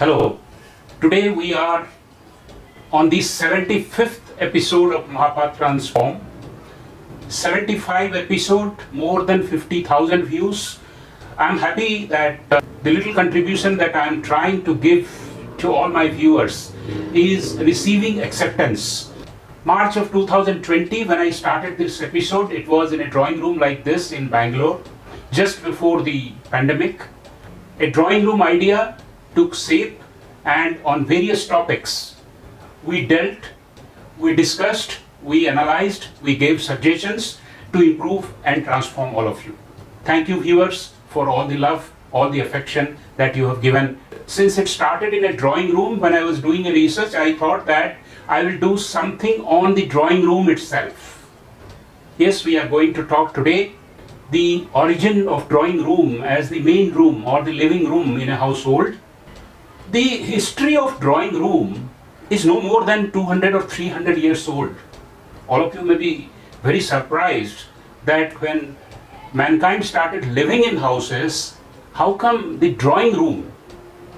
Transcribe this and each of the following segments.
Hello. Today we are on the 75th episode of Mahapatransform. 75 episode, more than 50,000 views. I'm happy that the little contribution that I'm trying to give to all my viewers is receiving acceptance. March of 2020, when I started this episode, it was in a drawing room like this in Bangalore, just before the pandemic. A drawing room idea took shape, and on various topics we dealt, we discussed, we analyzed, we gave suggestions to improve and transform all of you. Thank you, viewers, for all the love, all the affection that you have given. Since it started in a drawing room, when I was doing a research, I thought that I will do something on the drawing room itself. Yes, we are going to talk today the origin of drawing room as the main room or the living room in a household. The history of drawing room is no more than 200 or 300 years old. All of you may be very surprised that when mankind started living in houses, how come the drawing room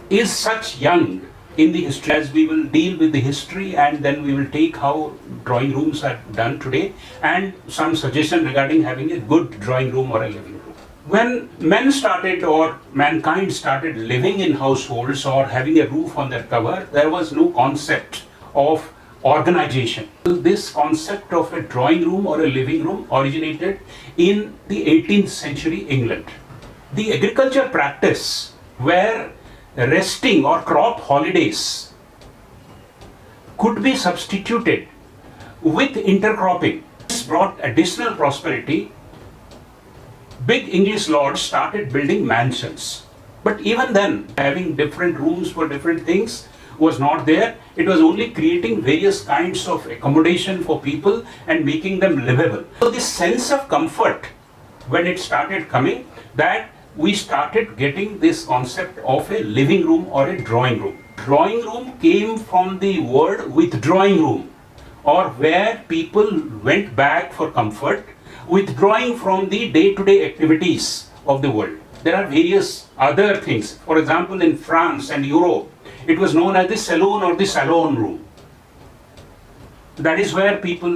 is such young in the history? As we will deal with the history, and then we will take how drawing rooms are done today and some suggestion regarding having a good drawing room or a living room. When men started or mankind started living in households or having a roof on their cover, there was no concept of organization. This concept of a drawing room or a living room originated in the 18th century England. The agriculture practice where resting or crop holidays could be substituted with intercropping. This brought additional prosperity. Big English lords started building mansions. But even then, having different rooms for different things was not there. It was only creating various kinds of accommodation for people and making them livable. So this sense of comfort, when it started coming, that we started getting this concept of a living room or a drawing room. Drawing room came from the word withdrawing room, or where people went back for comfort, withdrawing from the day-to-day activities of the world. There are various other things. For example, in France and Europe, it was known as the saloon or the salon room. That is where people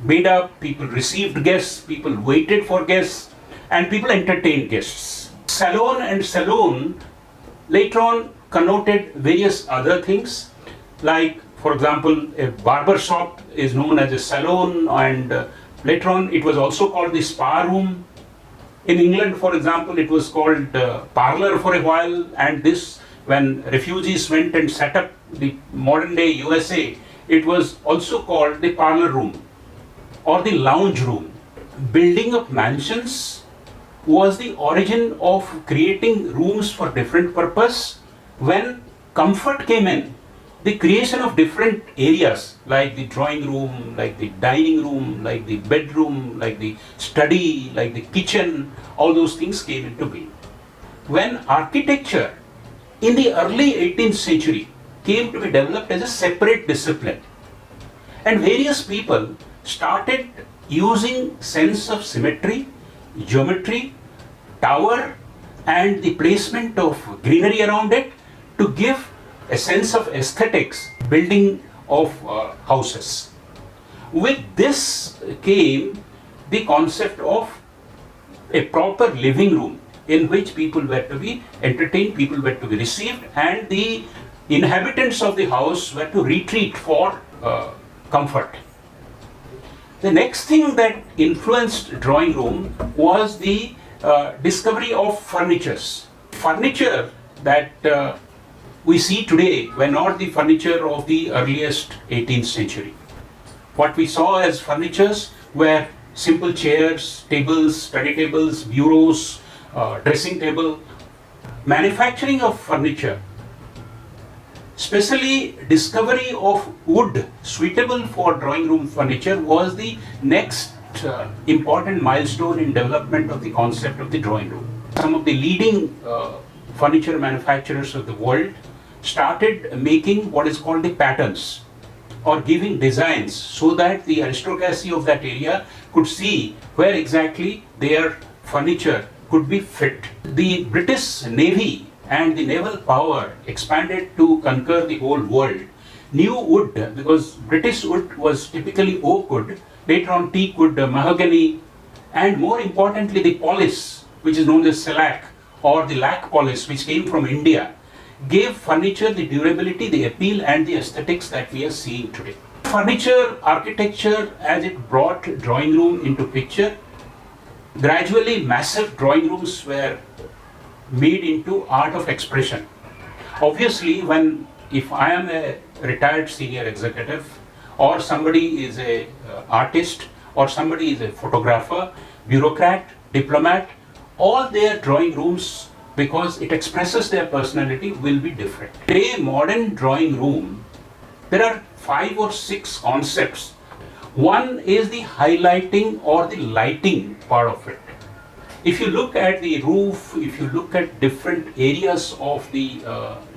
made up, people received guests, people waited for guests, and people entertained guests. Salon and saloon later on connoted various other things, like, for example, a barber shop is known as a salon, and later on it was also called the spa room. In England, for example, it was called parlor for a while, and this, when refugees went and set up the modern day USA, it was also called the parlor room or the lounge room. Building of mansions was the origin of creating rooms for different purpose. When comfort came in, the creation of different areas like the drawing room, like the dining room, like the bedroom, like the study, like the kitchen, all those things came into being. When architecture in the early 18th century came to be developed as a separate discipline, and various people started using sense of symmetry, geometry, tower, and the placement of greenery around it to give a sense of aesthetics, building of houses. With this came the concept of a proper living room in which people were to be entertained, people were to be received, and the inhabitants of the house were to retreat for comfort. The next thing that influenced drawing room was the discovery of furnitures. Furniture that we see today were not the furniture of the earliest 18th century. What we saw as furnitures were simple chairs, tables, study tables, bureaus, dressing table. Manufacturing of furniture, especially discovery of wood suitable for drawing room furniture, was the next important milestone in development of the concept of the drawing room. Some of the leading furniture manufacturers of the world started making what is called the patterns, or giving designs, so that the aristocracy of that area could see where exactly their furniture could be fit. The British Navy and the naval power expanded to conquer the whole world, new wood, because British wood was typically oak wood, later on teak wood, mahogany, and more importantly the polish, which is known as shellac or the lac polish, which came from India, gave furniture the durability, the appeal and the aesthetics that we are seeing today. Furniture architecture, as it brought drawing room into picture, gradually massive drawing rooms were made into art of expression. Obviously, if I am a retired senior executive, or somebody is a artist, or somebody is a photographer, bureaucrat, diplomat, all their drawing rooms, because it expresses their personality, will be different. Today, modern drawing room, there are 5 or 6 concepts. One is the highlighting or the lighting part of it. If you look at the roof, if you look at different areas of the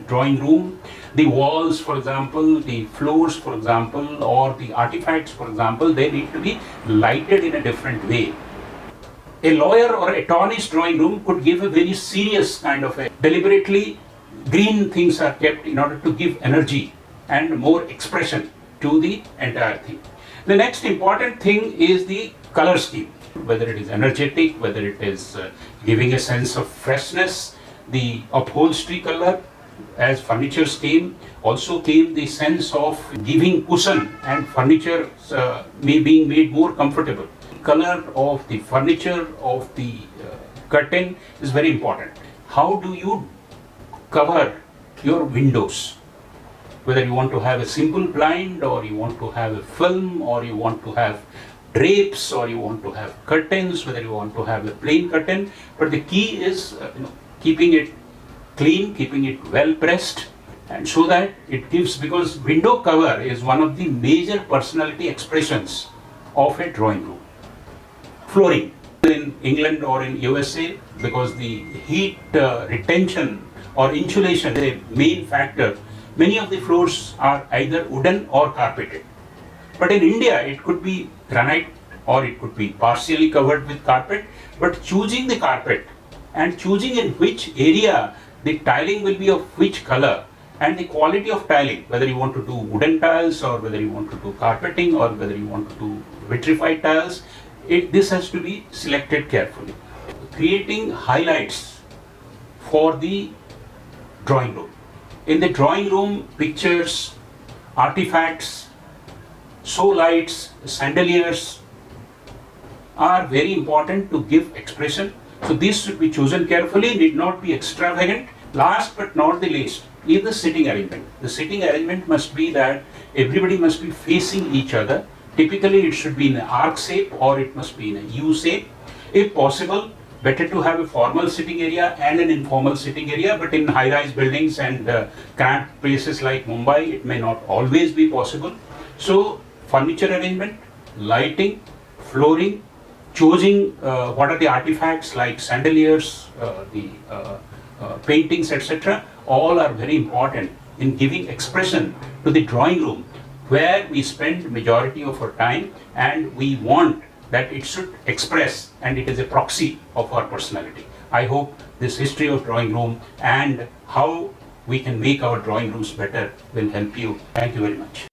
drawing room, the walls, for example, the floors, for example, or the artifacts, for example, they need to be lighted in a different way. A lawyer or attorney's drawing room could give a very serious kind of a, deliberately green things are kept in order to give energy and more expression to the entire thing. The next important thing is the color scheme, whether it is energetic, whether it is giving a sense of freshness. The upholstery color, as furnitures came, also came the sense of giving cushion and furniture being made more comfortable. Color of the furniture, of the curtain is very important. How do you cover your windows? Whether you want to have a simple blind, or you want to have a film, or you want to have drapes, or you want to have curtains, whether you want to have a plain curtain, but the key is keeping it clean, keeping it well pressed, and so that it gives, because window cover is one of the major personality expressions of a drawing room. Flooring in England or in USA, because the heat retention or insulation is a main factor, many of the floors are either wooden or carpeted. But in India, it could be granite or it could be partially covered with carpet. But choosing the carpet and choosing in which area the tiling will be of which color, and the quality of tiling, whether you want to do wooden tiles or whether you want to do carpeting or whether you want to do vitrified tiles, this has to be selected carefully. Creating highlights for the drawing room. In the drawing room, pictures, artifacts, show lights, chandeliers are very important to give expression. So these should be chosen carefully, need not be extravagant. Last but not the least is the sitting arrangement. The sitting arrangement must be that everybody must be facing each other. Typically it should be in an arc shape or it must be in a U shape. If possible, better to have a formal sitting area and an informal sitting area, but in high-rise buildings and cramped places like Mumbai, it may not always be possible. So furniture arrangement, lighting, flooring, choosing what are the artifacts like chandeliers, the paintings, etc. all are very important in giving expression to the drawing room, where we spend majority of our time and we want that it should express, and it is a proxy of our personality. I hope this history of drawing room and how we can make our drawing rooms better will help you. Thank you very much.